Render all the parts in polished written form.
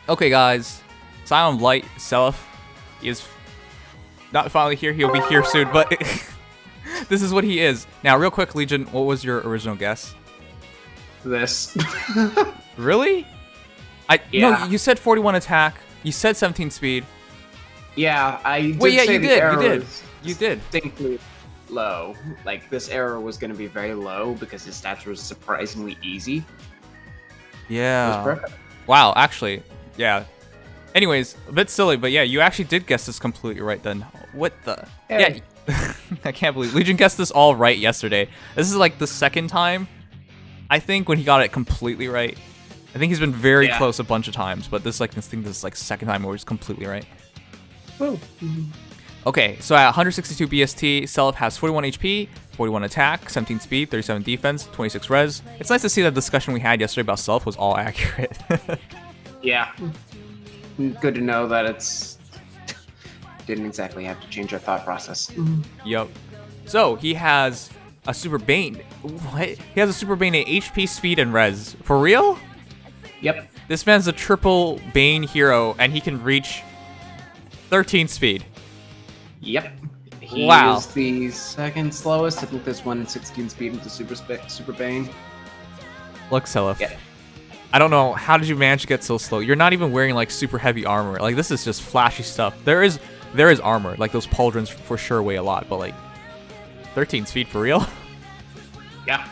Okay, guys. Scion Light Seliph is not finally here. He'll be here soon, but this is what he is. Now, real quick, Legion, what was your original guess? This. Really? Yeah. No, you said 41 attack. You said 17 speed. Yeah, I did Wait, yeah, say you the did. error You did. was You did. distinctly low. Like, this error was going to be very low because his stats were surprisingly easy. It was Yeah. perfect. Wow, actually, yeah. Anyways, a bit silly, but yeah, you actually did guess this completely right then. What the? Hey. Yeah. I can't believe Legion guessed this all right yesterday. This is like the second time, I think, when he got it completely right. I think he's been very close a bunch of times, but this is like second time where he's completely right. Woo. Okay, so at 162 BST, Seliph has 41 HP, 41 attack, 17 speed, 37 defense, 26 res. It's nice to see that discussion we had yesterday about Seliph was all accurate. Yeah. Good to know that it's... Didn't exactly have to change our thought process. Yup. So, he has a Super Bane. What? He has a Super Bane at HP, speed, and res. For real? Yep. This man's a triple Bane hero, and he can reach 13 speed. Yep. He Wow. is the second slowest. I think there's one in 16 speed with the Super Bane. Look, Seliph. Yeah. I don't know, how did you manage to get so slow? You're not even wearing, like, super heavy armor. Like, this is just flashy stuff. There is armor. Like, those pauldrons for sure weigh a lot, but, like, 13 speed for real? Yeah.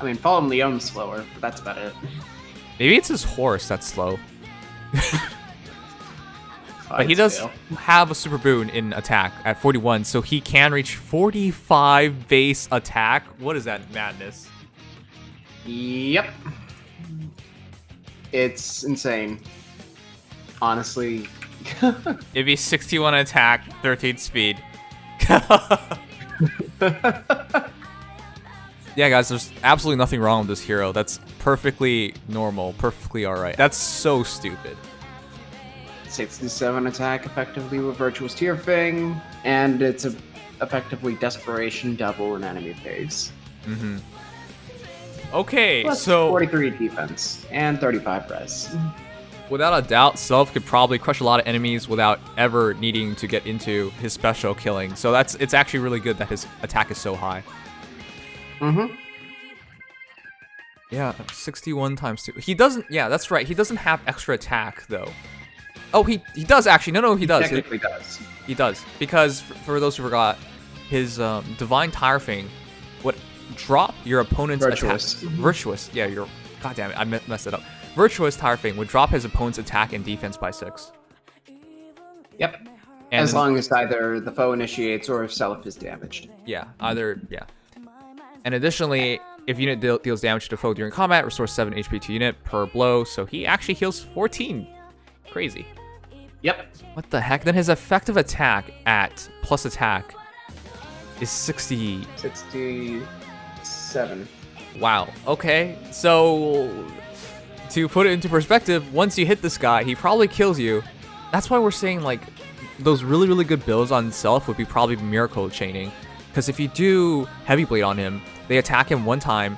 I mean, Fallen Leon's slower, but that's about it. Maybe it's his horse that's slow. But he I'd does scale. have a super boon in attack at 41, so he can reach 45 base attack. What is that madness? Yep. It's insane. Honestly. It'd be 61 attack, 13 speed. Yeah, guys, there's absolutely nothing wrong with this hero. That's perfectly normal, perfectly alright. That's so stupid. 67 attack effectively with Virtuous Tear Fang, and it's a effectively Desperation double in enemy phase. Mm-hmm. Okay, Plus so 43 defense and 35 res. without a doubt, Seliph could probably crush a lot of enemies without ever needing to get into his special killing. So it's actually really good that his attack is so high. Mm-hmm. Yeah, 61 times 2. He doesn't, yeah, that's right. He doesn't have extra attack, though. Oh, he does, actually. No, he does. Technically does. He does. Because, for those who forgot, his Divine Tire Fang would drop your opponent's Virtuous. attack. Virtuous. Yeah, you're... God damn it, I messed it up. Virtuous Tire Fang would drop his opponent's attack and defense by 6. Yep. And As long as either the foe initiates or if Seliph is damaged. Yeah, either, yeah. And additionally, if unit deals damage to foe during combat, restores 7 HP to unit per blow, so he actually heals 14. Crazy. Yep. What the heck? Then his effective attack at plus attack is 60. 67. Wow. Okay. So, to put it into perspective, once you hit this guy, he probably kills you. That's why we're saying, like, those really, really good builds on Seliph would be probably Miracle Chaining. Because if you do Heavy Blade on him, they attack him one time,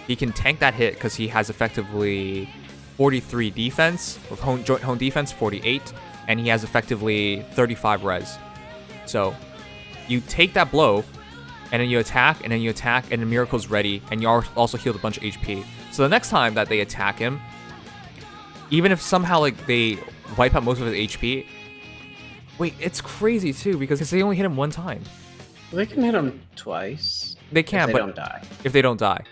he can tank that hit because he has effectively 43 defense, with joint hone defense 48, and he has effectively 35 res. So, you take that blow, and then you attack, and then you attack, and the Miracle's ready, and you also healed a bunch of HP. So the next time that they attack him, even if somehow like they wipe out most of his HP, wait, it's crazy too, because they only hit him one time. They can hit him twice. They can, if they but don't die. if they don't die.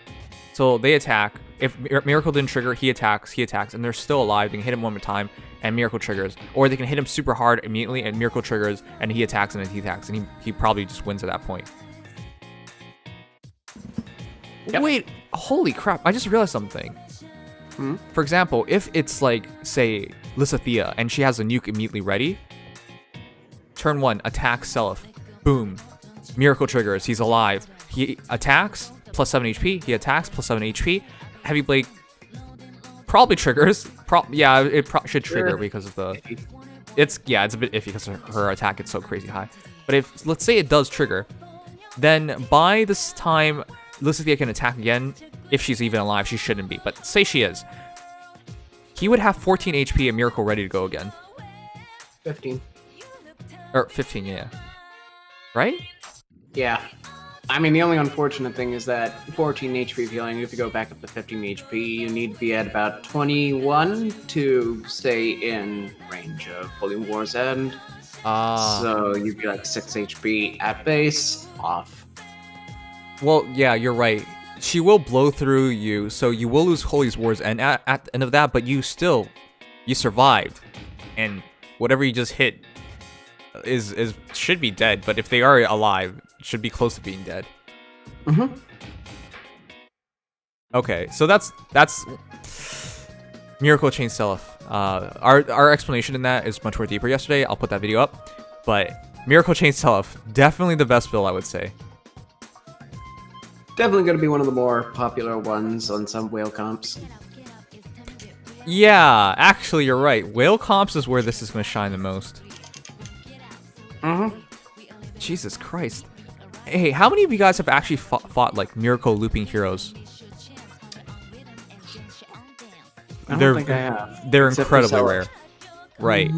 So they attack. If Miracle didn't trigger, he attacks, and they're still alive. They can hit him one more time, and Miracle triggers. Or they can hit him super hard immediately, and Miracle triggers, and he attacks, and then he attacks, and he probably just wins at that point. Yep. Wait, holy crap, I just realized something. Hmm? For example, if it's like, say, Lysithea, and she has a nuke immediately ready, turn 1, attack Seliph. Boom. Miracle triggers, he's alive. He attacks, plus 7 HP. He attacks, plus 7 HP. Heavy Blade probably triggers. Yeah, it should trigger because of the... It's a bit iffy because her attack is so crazy high. But if, let's say it does trigger, then by this time, Lysithea can attack again. If she's even alive, she shouldn't be, but say she is. he would have 14 HP and Miracle ready to go again. 15. Or 15, yeah. Right? Yeah. I mean, the only unfortunate thing is that 14 HP healing, if you go back up to 15 HP, you need to be at about 21 to stay in range of Holy War's End. So you'd be like 6 HP at base, off. Well, yeah, you're right. She will blow through you, so you will lose Holy War's End at the end of that, but you survived. And whatever you just hit should be dead, but if they are alive, should be close to being dead. Mm-hmm. Okay, so that's Miracle Chain Seliph. Our explanation in that is much more deeper yesterday. I'll put that video up. But Miracle Chain Seliph, definitely the best build, I would say. Definitely going to be one of the more popular ones on some whale comps. Yeah, actually, you're right. Whale comps is where this is going to shine the most. Mm-hmm. Jesus Christ. Hey, how many of you guys have actually fought like Miracle looping heroes? I don't think I have. They're Except for incredibly Seliph. rare. Right.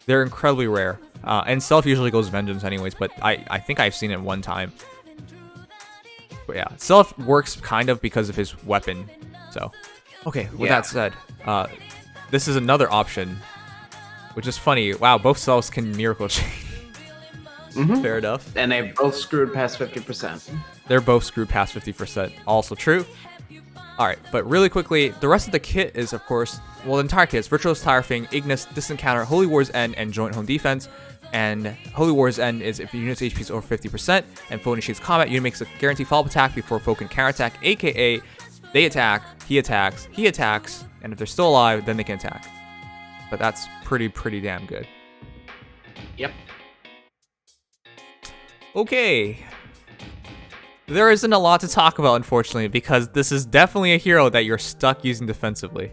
They're incredibly rare. And Seliph usually goes Vengeance anyways, but I think I've seen it one time. But yeah, Seliph works kind of because of his weapon. So, okay, with that said, this is another option, which is funny. Wow, both Seliphs can Miracle Chain. Fair enough. And they've both screwed past 50%. They're both screwed past 50%. Also true. Alright, but really quickly, the rest of the kit is, of course, well, the entire kit is Virtuous Tire Thing, Ignis, Distant Counter, Holy War's End, and Joint Home Defense. And Holy War's End is if your unit's HP is over 50%, and foe initiates combat, unit makes a guaranteed follow-up attack before foe can counterattack, aka they attack, he attacks, and if they're still alive, then they can attack. But that's pretty damn good. Yep. Okay. There isn't a lot to talk about, unfortunately, because this is definitely a hero that you're stuck using defensively.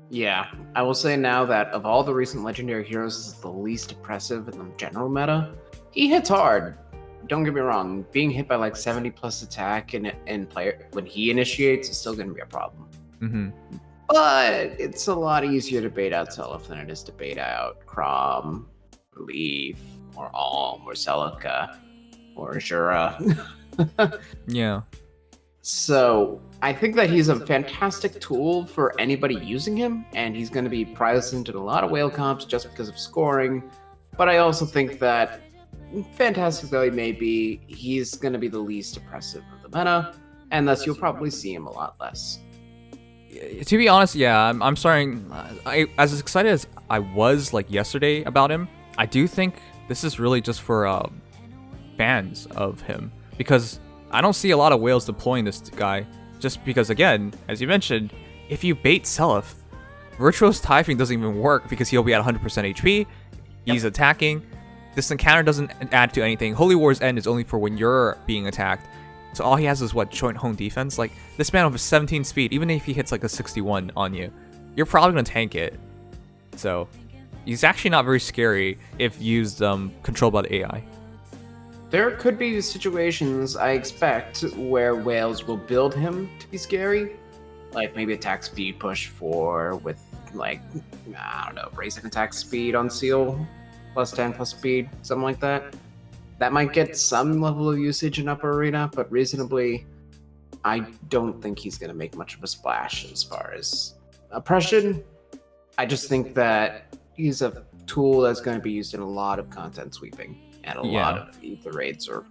Yeah, I will say now that of all the recent Legendary Heroes, this is the least oppressive in the general meta. He hits hard. Don't get me wrong, being hit by like 70 plus attack in player when he initiates is still going to be a problem. But it's a lot easier to bait out Seliph than it is to bait out Crom, Leaf, or Alm, or Celica, or Jura. Yeah. So I think that he's a fantastic tool for anybody using him, and he's going to be present in a lot of whale comps just because of scoring. But I also think that, fantastic though he may be, he's going to be the least oppressive of the meta, and thus you'll probably see him a lot less. To be honest, yeah, I'm starting. As excited as I was like yesterday about him, I do think this is really just for fans of him, because I don't see a lot of whales deploying this guy. Just because, again, as you mentioned, if you bait Seliph, Virtuous Typhing doesn't even work because he'll be at 100% HP. He's attacking. Distant Counter doesn't add to anything. Holy War's End is only for when you're being attacked. So all he has is what? Joint Home Defense? Like, this man with 17 speed, even if he hits like a 61 on you, you're probably going to tank it. So he's actually not very scary if used controlled by the AI. There could be situations, I expect, where whales will build him to be scary. Like maybe attack speed push 4 with, like, I don't know, raising attack speed on Seal, plus 10 plus speed, something like that. That might get some level of usage in Upper Arena, but reasonably, I don't think he's going to make much of a splash as far as oppression. I just think that he's a tool that's going to be used in a lot of content sweeping. And a lot of either raids or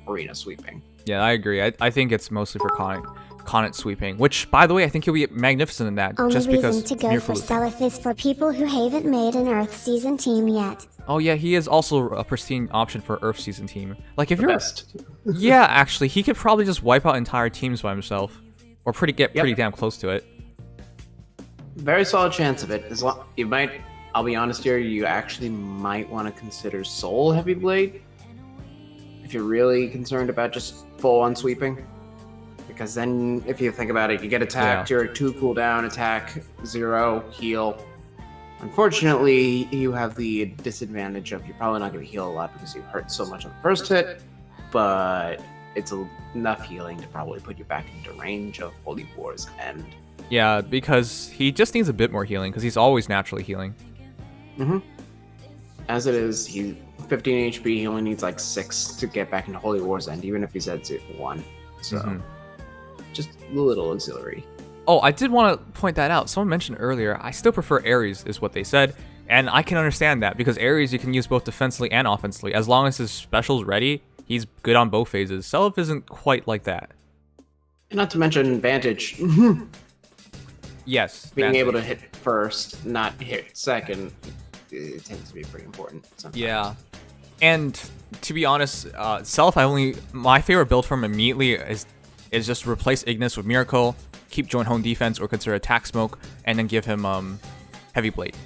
arena sweeping. Yeah, I agree. I think it's mostly for content sweeping, which, by the way, I think he'll be magnificent in that. Only just because reason to go for Seliph is for people who haven't made an Earth Season team yet. Oh yeah, he is also a pristine option for Earth Season team. Like if The you're best. yeah, actually, he could probably just wipe out entire teams by himself, or pretty damn close to it. Very solid chance of it. You might. I'll be honest here, you actually might want to consider Soul Heavy Blade if you're really concerned about just full-on sweeping. Because then, if you think about it, you get attacked, you're 2 cooldown, attack, 0, heal. Unfortunately, you have the disadvantage of you're probably not going to heal a lot because you hurt so much on the first hit, but it's enough healing to probably put you back into range of Holy War's End. Yeah, because he just needs a bit more healing, because he's always naturally healing. As it is, he's 15 HP. He only needs like 6 to get back into Holy War's End, even if he's at 1. So, just a little auxiliary. Oh, I did want to point that out. Someone mentioned earlier, I still prefer Ares, is what they said. And I can understand that, because Ares you can use both defensively and offensively. As long as his special's ready, he's good on both phases. Seliph isn't quite like that. Not to mention Vantage. Yes. Being Vantage. able to hit first, not hit second, it tends to be pretty important sometimes. Yeah. And to be honest, Seliph, my favorite build from him immediately is just replace Ignis with Miracle, keep joint home defense or consider attack smoke, and then give him Heavy Blade.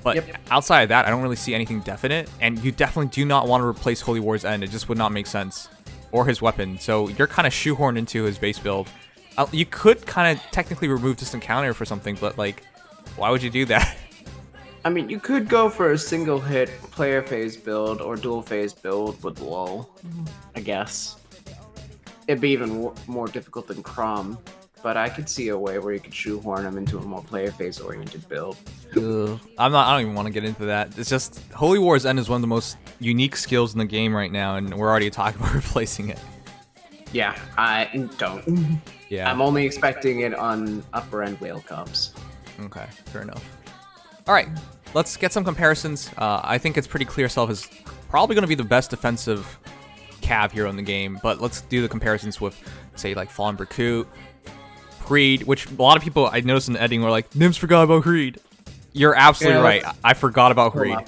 But outside of that, I don't really see anything definite, and you definitely do not want to replace Holy War's End. It just would not make sense. Or his weapon, so you're kind of shoehorned into his base build. You could kind of technically remove Distant Counter for something, but like, why would you do that? I mean, you could go for a single hit player phase build or dual phase build with lull, I guess. It'd be even more difficult than Crom, but I could see a way where you could shoehorn him into a more player phase oriented build. I don't even want to get into that. It's just Holy War's End is one of the most unique skills in the game right now, and we're already talking about replacing it. Yeah, I don't. Yeah. I'm only expecting it on upper end whale comps. Okay, fair enough. All right, let's get some comparisons. I think it's pretty clear Seliph is probably going to be the best defensive cav hero in the game, but let's do the comparisons with, say, like Fallen Berkut, Creed, which a lot of people I noticed in the editing were like, Nims forgot about Creed. You're absolutely right. I forgot about Creed.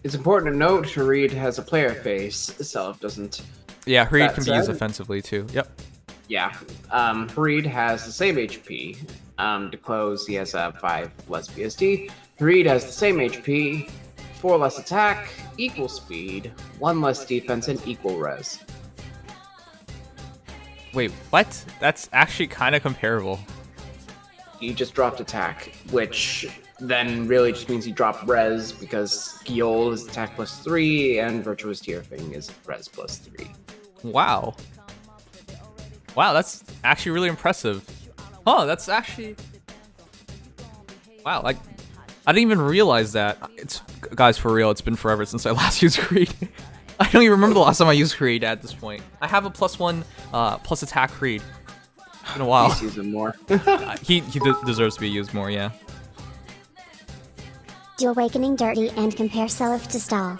It's important to note Hareed has a player face. Seliph doesn't. Yeah, Hareed That can be used said- offensively too. Yep. Yeah. Hareed has the same HP. To close, he has 5 less BSD. Hareed has the same HP, 4 less attack, equal speed, 1 less defense, and equal res. Wait, what? That's actually kind of comparable. He just dropped attack, which then really just means he dropped res because Gyol is attack +3 and Virtuous Tearfing is res +3. Wow. Wow, that's actually really impressive. Huh, that's actually... Wow, like, I didn't even realize that. Guys, for real, it's been forever since I last used Creed. I don't even remember the last time I used Creed at this point. I have a +1 plus attack Creed. It's been a while. He's using more. He deserves to be used more, yeah. Do Awakening Dirty and compare Seliph to Stall.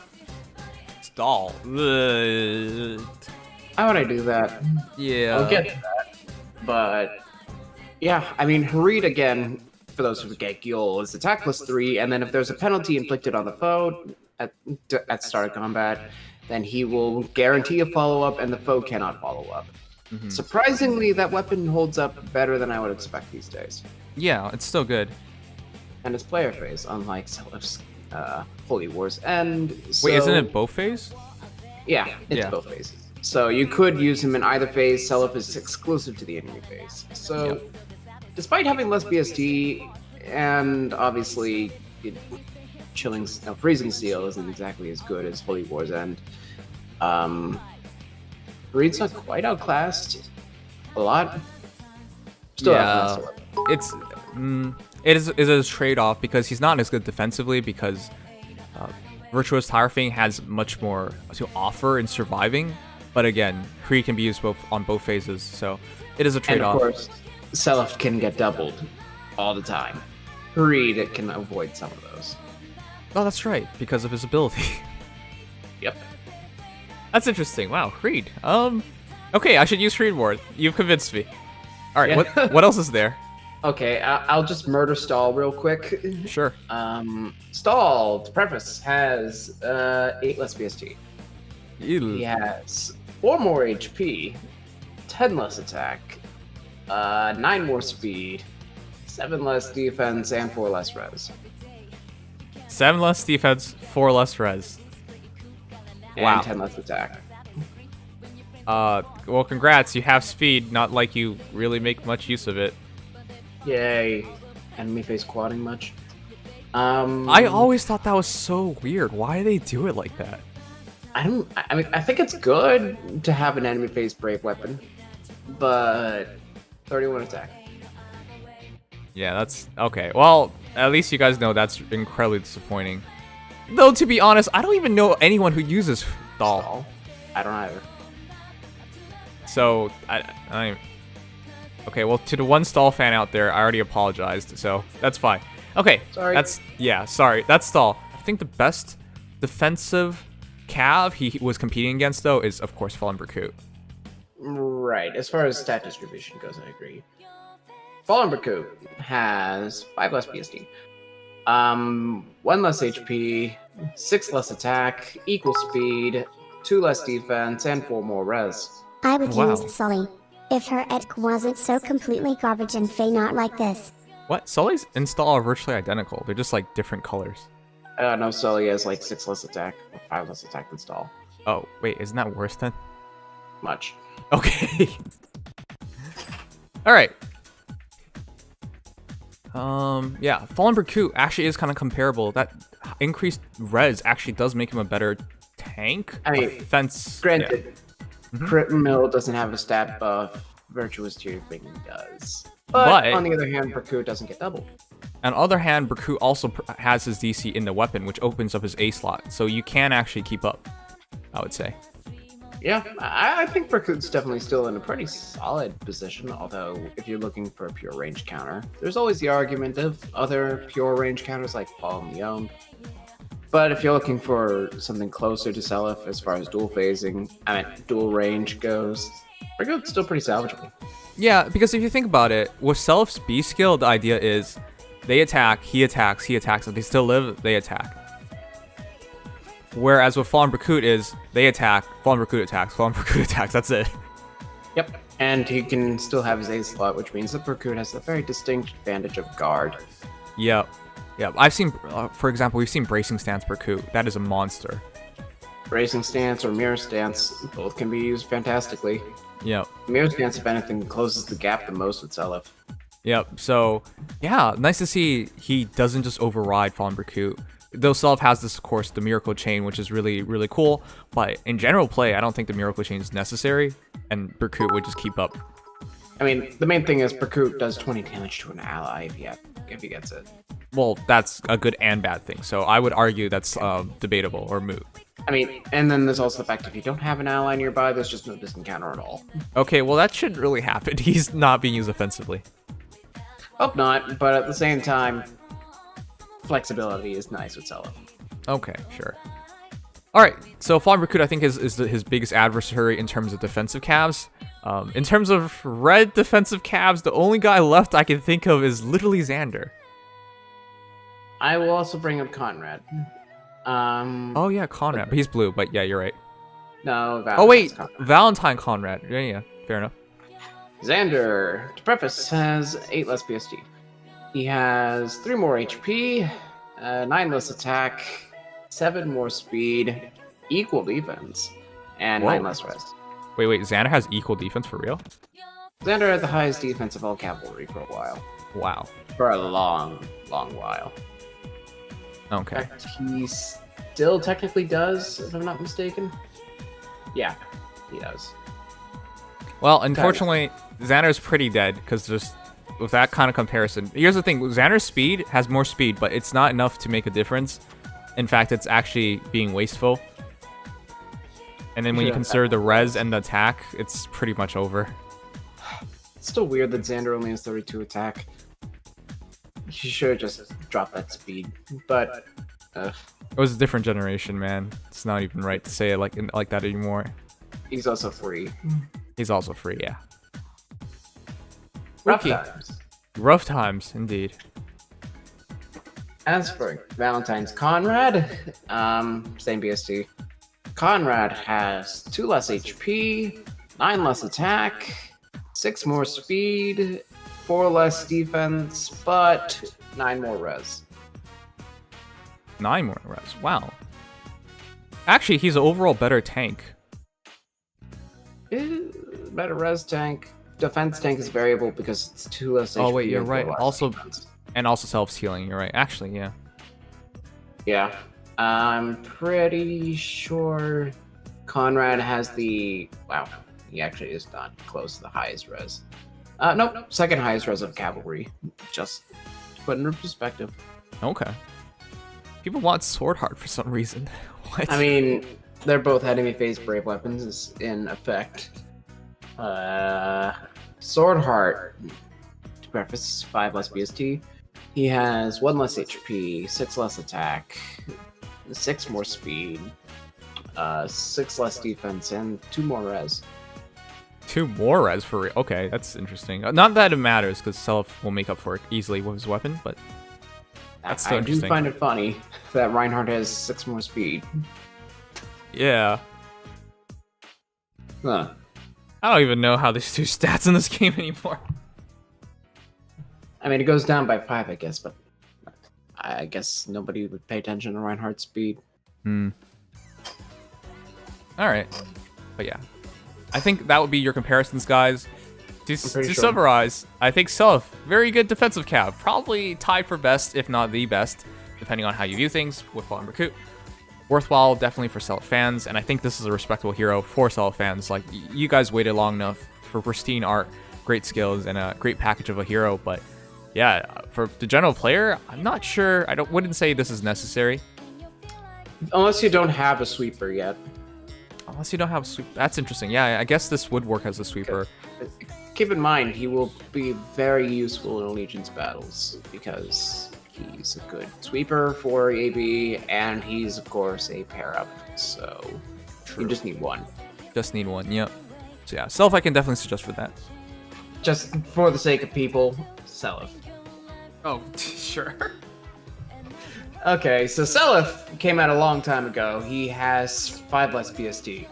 Stall. Ugh. How would I do that? Yeah. I'll get to that. But yeah, I mean, Hareed, again, for those who forget, Gyol is attack +3, and then if there's a penalty inflicted on the foe at start of combat, then he will guarantee a follow-up, and the foe cannot follow up. Surprisingly, that weapon holds up better than I would expect these days. Yeah, it's still good. And it's player phase, unlike Seliph's Holy War's End. Wait, isn't it both phase? Yeah, it's Yeah. both phases. So you could use him in either phase. Seliph is exclusive to the enemy phase. So, despite having less BST, and obviously Freezing Seal isn't exactly as good as Holy War's End, Reed's not quite outclassed a lot. Still outclassed a lot. It is a trade-off because he's not as good defensively because Virtuous Tearfing has much more to offer in surviving. But again, Creed can be used on both phases, so it is a And trade-off. of course, Seliph can get doubled all the time. Reed can avoid some of those. Oh, that's right, because of his ability. Yep. That's interesting. Wow, Creed. Okay, I should use Creed more. You've convinced me. All right, Yeah. what else is there? Okay, I'll just murder Stall real quick. Sure. Stall, to preface, has 8 less BST. Ew. He has 4 more HP, 10 less attack, 9 more speed, 7 less defense, and 4 less res. 7 less defense, 4 less res. And Wow. 10 less attack. Well, congrats. You have speed, not like you really make much use of it. Yay. Enemy face quadding much. I always thought that was so weird. Why do they do it like that? I mean, I think it's good to have an enemy face brave weapon, but 31 attack. Yeah, that's okay. Well, at least you guys know that's incredibly disappointing. Though, to be honest, I don't even know anyone who uses Stall. I don't either. So, I don't even... Okay, well, to the one Stall fan out there, I already apologized, so that's fine. Okay, Sorry. Sorry, that's Stall. I think the best defensive Cav he was competing against, though, is, of course, Fallen Berkut. Right. As far as stat distribution goes, I agree. Fallen Berkut has 5 less BSD, 1 less HP, 6 less attack, equal speed, 2 less defense, and 4 more res. I would Wow. use Sully. If her etch wasn't so completely garbage and Faye not like this. What? Sully's and Stall are virtually identical. They're just, like, different colors. No, Sully has like 6 less attack, or 5 less attack than Stall. Oh, wait, isn't that worse then? Much. Okay. Alright. Yeah, Fallen Berkut actually is kind of comparable. That increased res actually does make him a better tank. I mean, Offense. Granted, Crit Mill doesn't have a stat buff. Virtuous Tearfing does. But on the other hand, Berkut doesn't get double. On the other hand, Berkut also has his DC in the weapon, which opens up his A slot. So you can actually keep up, I would say. Yeah, I think Berkut's definitely still in a pretty solid position, although if you're looking for a pure range counter, there's always the argument of other pure range counters like Paul and Leon. But if you're looking for something closer to Seliph as far as dual phasing, dual range goes, Berkut's still pretty salvageable. Yeah, because if you think about it, with Seliph's B skill, the idea is they attack, he attacks, if they still live, they attack. Whereas with Fallen Berkut is, they attack, Fallen Berkut attacks, that's it. Yep, and he can still have his A slot, which means that Berkut has a very distinct advantage of guard. Yep. I've seen, for example, we've seen Bracing Stance Berkut. That is a monster. Bracing Stance or Mirror Stance, both can be used fantastically. Yep. Mirror Stance, if anything, closes the gap the most with Seliph. Yep, so, yeah, nice to see he doesn't just override Fallen Berkut. Though Seliph has this, of course, the Miracle Chain, which is really, really cool. But in general play, I don't think the Miracle Chain is necessary, and Berkut would just keep up. I mean, the main thing is Berkut does 20 damage to an ally if he gets it. Well, that's a good and bad thing, so I would argue that's debatable or moot. I mean, and then there's also the fact if you don't have an ally nearby, there's just no distant counter at all. Okay, well that shouldn't really happen. He's not being used offensively. Hope not, but at the same time, flexibility is nice with Seliph. Okay, sure. Alright, so Fallen Berkut I think is his biggest adversary in terms of defensive calves. In terms of red defensive calves, the only guy left I can think of is literally Xander. I will also bring up Conrad. Oh yeah, Conrad, but he's blue, but yeah, you're right. No, Valentine's Oh wait, Conrad. Valentine Conrad. Yeah, fair enough. Xander, to preface, has 8 less PSD. He has 3 more HP, 9 less attack, 7 more speed, equal defense, and 9 less rest. Wait, Xander has equal defense for real? Xander had the highest defense of all cavalry for a while. Wow. For a long, long while. Okay. In fact, he still technically does, if I'm not mistaken. Yeah, he does. Well, unfortunately, Xander's pretty dead because just with that kind of comparison. Here's the thing: Xander's speed has more speed, but it's not enough to make a difference. In fact, it's actually being wasteful. And then when you consider the res and the attack, it's pretty much over. It's still weird that Xander only has 32 attack. He should have just dropped that speed, but it was a different generation, man. It's not even right to say it like that anymore. He's also free. He's also free, yeah. Rough times. Rough times, indeed. As for Valentine's Conrad, same BST. Conrad has 2 less HP, 9 less attack, 6 more speed, 4 less defense, but 9 more res. 9 more res. Wow. Actually, he's an overall better tank. Better res tank. Defense tank is variable because it's 2 less HP. Oh wait, you're right. Also, defense. and also self-healing. You're right. Actually, yeah. Yeah. I'm pretty sure Conrad has the... Wow, he actually is not close to the highest res. Nope. Second highest res of cavalry. Just to put into perspective. Okay. People want Sword Heart for some reason. What? I mean, they're both enemy phase brave weapons in effect. Sword Heart, to preface, 5 less BST. He has 1 less HP, 6 less attack, 6 more speed, 6 less defense, and 2 more res. 2 more res for real. Okay, that's interesting. Not that it matters, because Seliph will make up for it easily with his weapon, but that's still I do interesting. find it funny that Reinhardt has 6 more speed. Yeah. Huh. I don't even know how they do stats in this game anymore. I mean, it goes down by 5, I guess, but I guess nobody would pay attention to Reinhardt's speed. Alright. But yeah. I think that would be your comparisons, guys. To sure. summarize, I think Seliph, very good defensive cav. Probably tied for best, if not the best, depending on how you view things with Fall and Recruit. Worthwhile, definitely for Seliph fans, and I think this is a respectable hero for Seliph fans. Like, you guys waited long enough for pristine art, great skills, and a great package of a hero, but yeah, for the general player, I'm not sure. Wouldn't say this is necessary. Unless you don't have a sweeper yet. Unless you don't have a sweep. That's interesting. Yeah, I guess this would work as a sweeper. Keep in mind, he will be very useful in Allegiance battles because he's a good sweeper for AB, and he's, of course, a pair-up, so you just need one. Just need one, yep. So yeah, Seliph I can definitely suggest for that. Just for the sake of people, Seliph. Oh, sure. Okay, so Seliph came out a long time ago. He has 5 less PST.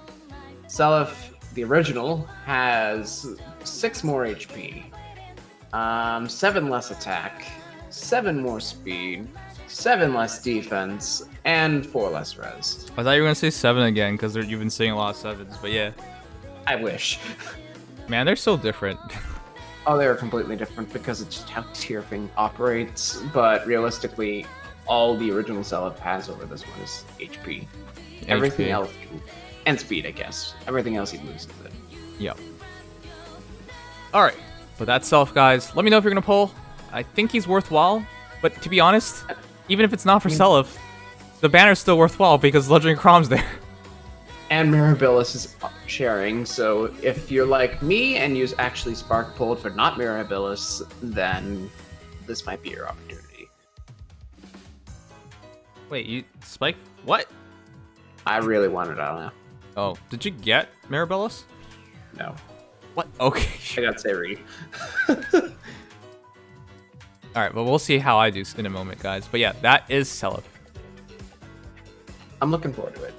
Seliph, the original, has 6 more HP, 7 less attack, 7 more speed, 7 less defense, and 4 less res. I thought you were gonna say 7 again, because you've been saying a lot of 7s, but yeah. I wish. Man, they're so different. Oh, they're completely different because it's just how tier thing operates, but realistically, all the original Seliph has over this one is HP. Everything else, and speed, I guess. Everything else he loses it. Yep. Alright, but that's Seliph, guys. Let me know if you're gonna pull. I think he's worthwhile, but to be honest, even if it's not for Seliph, the banner's still worthwhile because Legendary Crom's there. And Mirabilis is sharing, so if you're like me and you actually Spark pulled for not Mirabilis, then this might be your opportunity. Wait, you Spike? What? I really wanted it, I don't know. Oh, did you get Mirabilis? No. What? Okay. I got Sari. Alright, but we'll see how I do in a moment, guys. But yeah, that is Seliph. I'm looking forward to it.